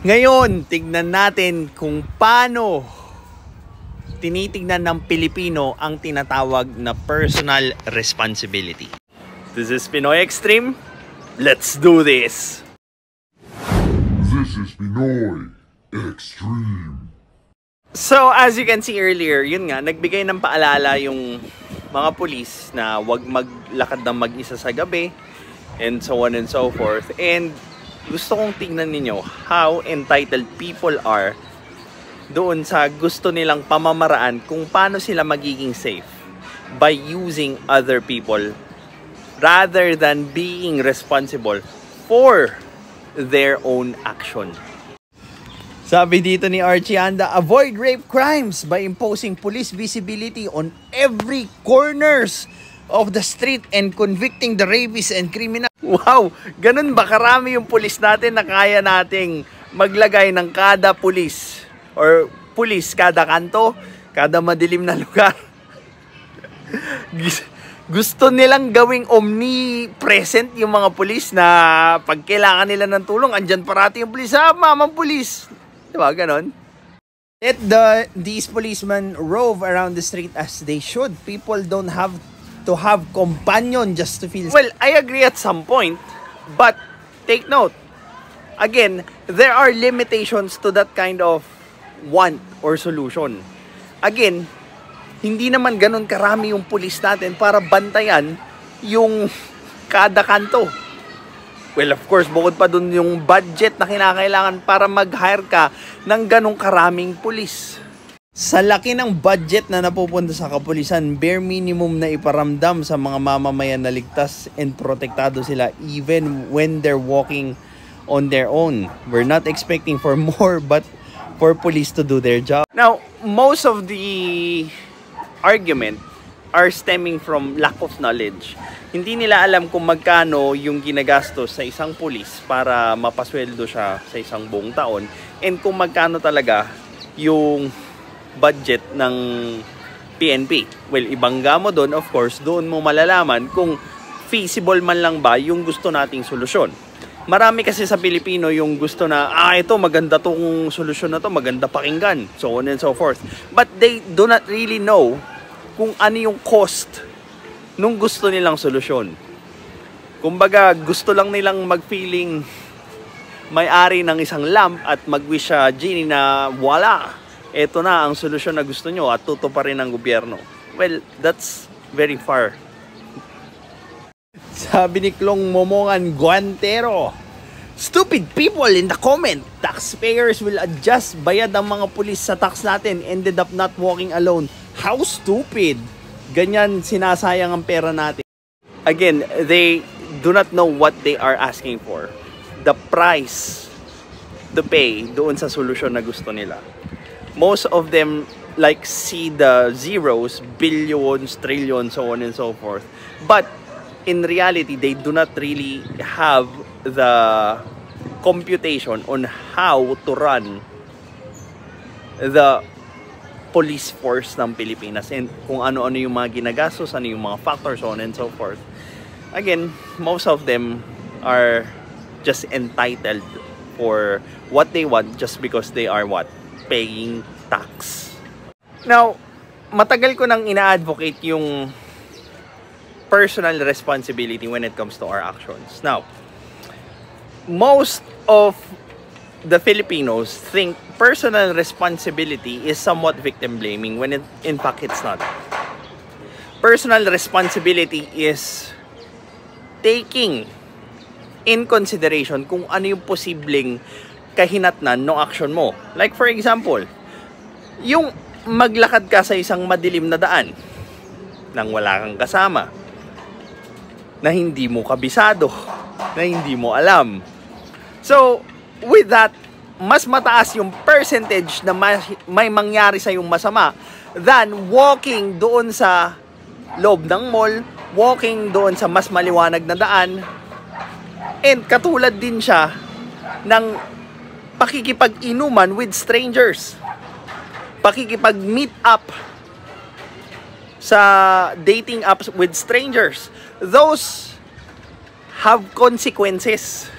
Ngayon, tignan natin kung paano tinitignan ng Pilipino ang tinatawag na personal responsibility. This is Pinoy Extreme. Let's do this! This is Pinoy Extreme. So, as you can see earlier, yun nga, nagbigay ng paalala yung mga pulis na wag maglakad ng mag-isa sa gabi and so on and so forth. And gusto kong tingnan ninyo how entitled people are doon sa gusto nilang pamamaraan kung paano sila magiging safe by using other people rather than being responsible for their own action. Sabi dito ni Archie Anda, avoid rape crimes by imposing police visibility on every corners of the street and convicting the rapists and criminals. Wow! Ganun ba karami yung pulis natin na kaya nating maglagay ng kada pulis or pulis kada kanto, kada madilim na lugar? Gusto nilang gawing omnipresent yung mga pulis na pag kailangan nila ng tulong, andyan parati yung pulis. Mamang pulis! Diba? Ganon. Let these policemen rove around the street as they should. People don't have to have companion just to feel. Well, I agree at some point, but take note. Again, there are limitations to that kind of want or solution. Again, hindi naman ganun karami yung pulis natin para bantayan yung kada kanto. Well, of course, bukod pa dun yung budget na kinakailangan para mag-hire ka ng ganung karaming pulis. Sa laki ng budget na napupunta sa kapulisan, bare minimum na iparamdam sa mga mamamayan na ligtas and protektado sila even when they're walking on their own. We're not expecting for more but for police to do their job. Now, most of the argument are stemming from lack of knowledge. Hindi nila alam kung magkano yung ginagastos sa isang pulis para mapasweldo siya sa isang buong taon and kung magkano talaga yung budget ng PNP. Well, ibangga mo doon, of course, doon mo malalaman kung feasible man lang ba yung gusto nating solusyon. Marami kasi sa Pilipino yung gusto na, ito maganda tong solusyon na to, maganda pakinggan, so on and so forth. But they do not really know kung ano yung cost nung gusto nilang solusyon. Kumbaga, gusto lang nilang mag-feeling may-ari ng isang lamp at mag-wish sa genie na wala, eto na ang solusyon na gusto nyo at tutuparin ng gobyerno. Well, that's very far. Sabi ni Klong Momongan Guantero, stupid people in the comment. Taxpayers will adjust bayad ang mga pulis sa tax natin, ended up not walking alone. How stupid! Ganyan sinasayang ang pera natin. Again, they do not know what they are asking for. The price to pay doon sa solusyon na gusto nila. Most of them like see the zeros, billions, trillions, so on and so forth. But in reality, they do not really have the computation on how to run the police force ng Pilipinas and kung ano-ano yung mga ginagastos, ano yung mga factors, so on and so forth. Again, most of them are just entitled for what they want just because they are what? Paying tax. Now, matagal ko nang ina-advocate yung personal responsibility when it comes to our actions. Now, most of the Filipinos think personal responsibility is somewhat victim blaming when in fact it's not. Personal responsibility is taking in consideration kung ano yung posibleng kahinatnan ng action mo. Like for example, yung maglakad ka sa isang madilim na daan nang wala kang kasama, na hindi mo kabisado, na hindi mo alam. So, with that, mas mataas yung percentage na may mangyari sa yung masama than walking doon sa loob ng mall, walking doon sa mas maliwanag na daan. And katulad din siya ng pakikipag-inuman with strangers. Pakikipag-meet up sa dating apps with strangers. Those have consequences.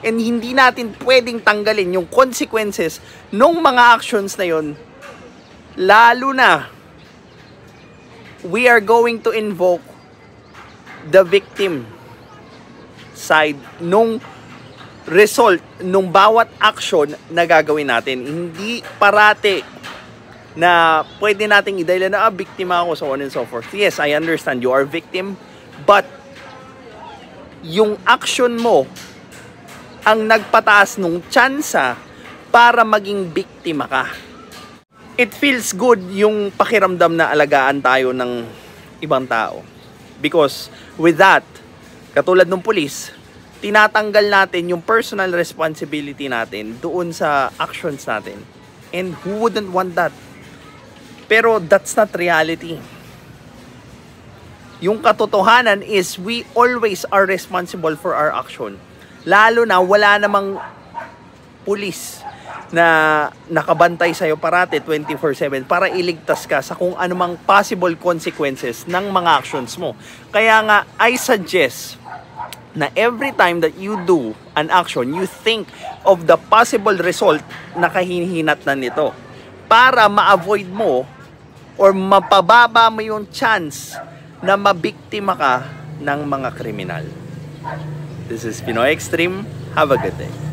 And hindi natin pwedeng tanggalin yung consequences ng mga actions na yon. Lalo na, we are going to invoke the victim side nung result nung bawat action na gagawin natin. Hindi parate na pwede nating idahil na biktima ako, so on and so forth. Yes, I understand you are victim, but yung action mo ang nagpataas nung tsansa para maging biktima ka. It feels good yung pakiramdam na alagaan tayo ng ibang tao. Because with that, katulad ng pulis, tinatanggal natin yung personal responsibility natin doon sa actions natin. And who wouldn't want that? Pero that's not reality. Yung katotohanan is we always are responsible for our action. Lalo na wala namang pulis na nakabantay sa'yo parate 24/7 para iligtas ka sa kung anumang possible consequences ng mga actions mo. Kaya nga, I suggest na every time that you do an action, you think of the possible result na kahihinat na nito para ma-avoid mo or mapababa mo yung chance na mabiktima ka ng mga kriminal. This is Pinoy Extreme. Have a good day.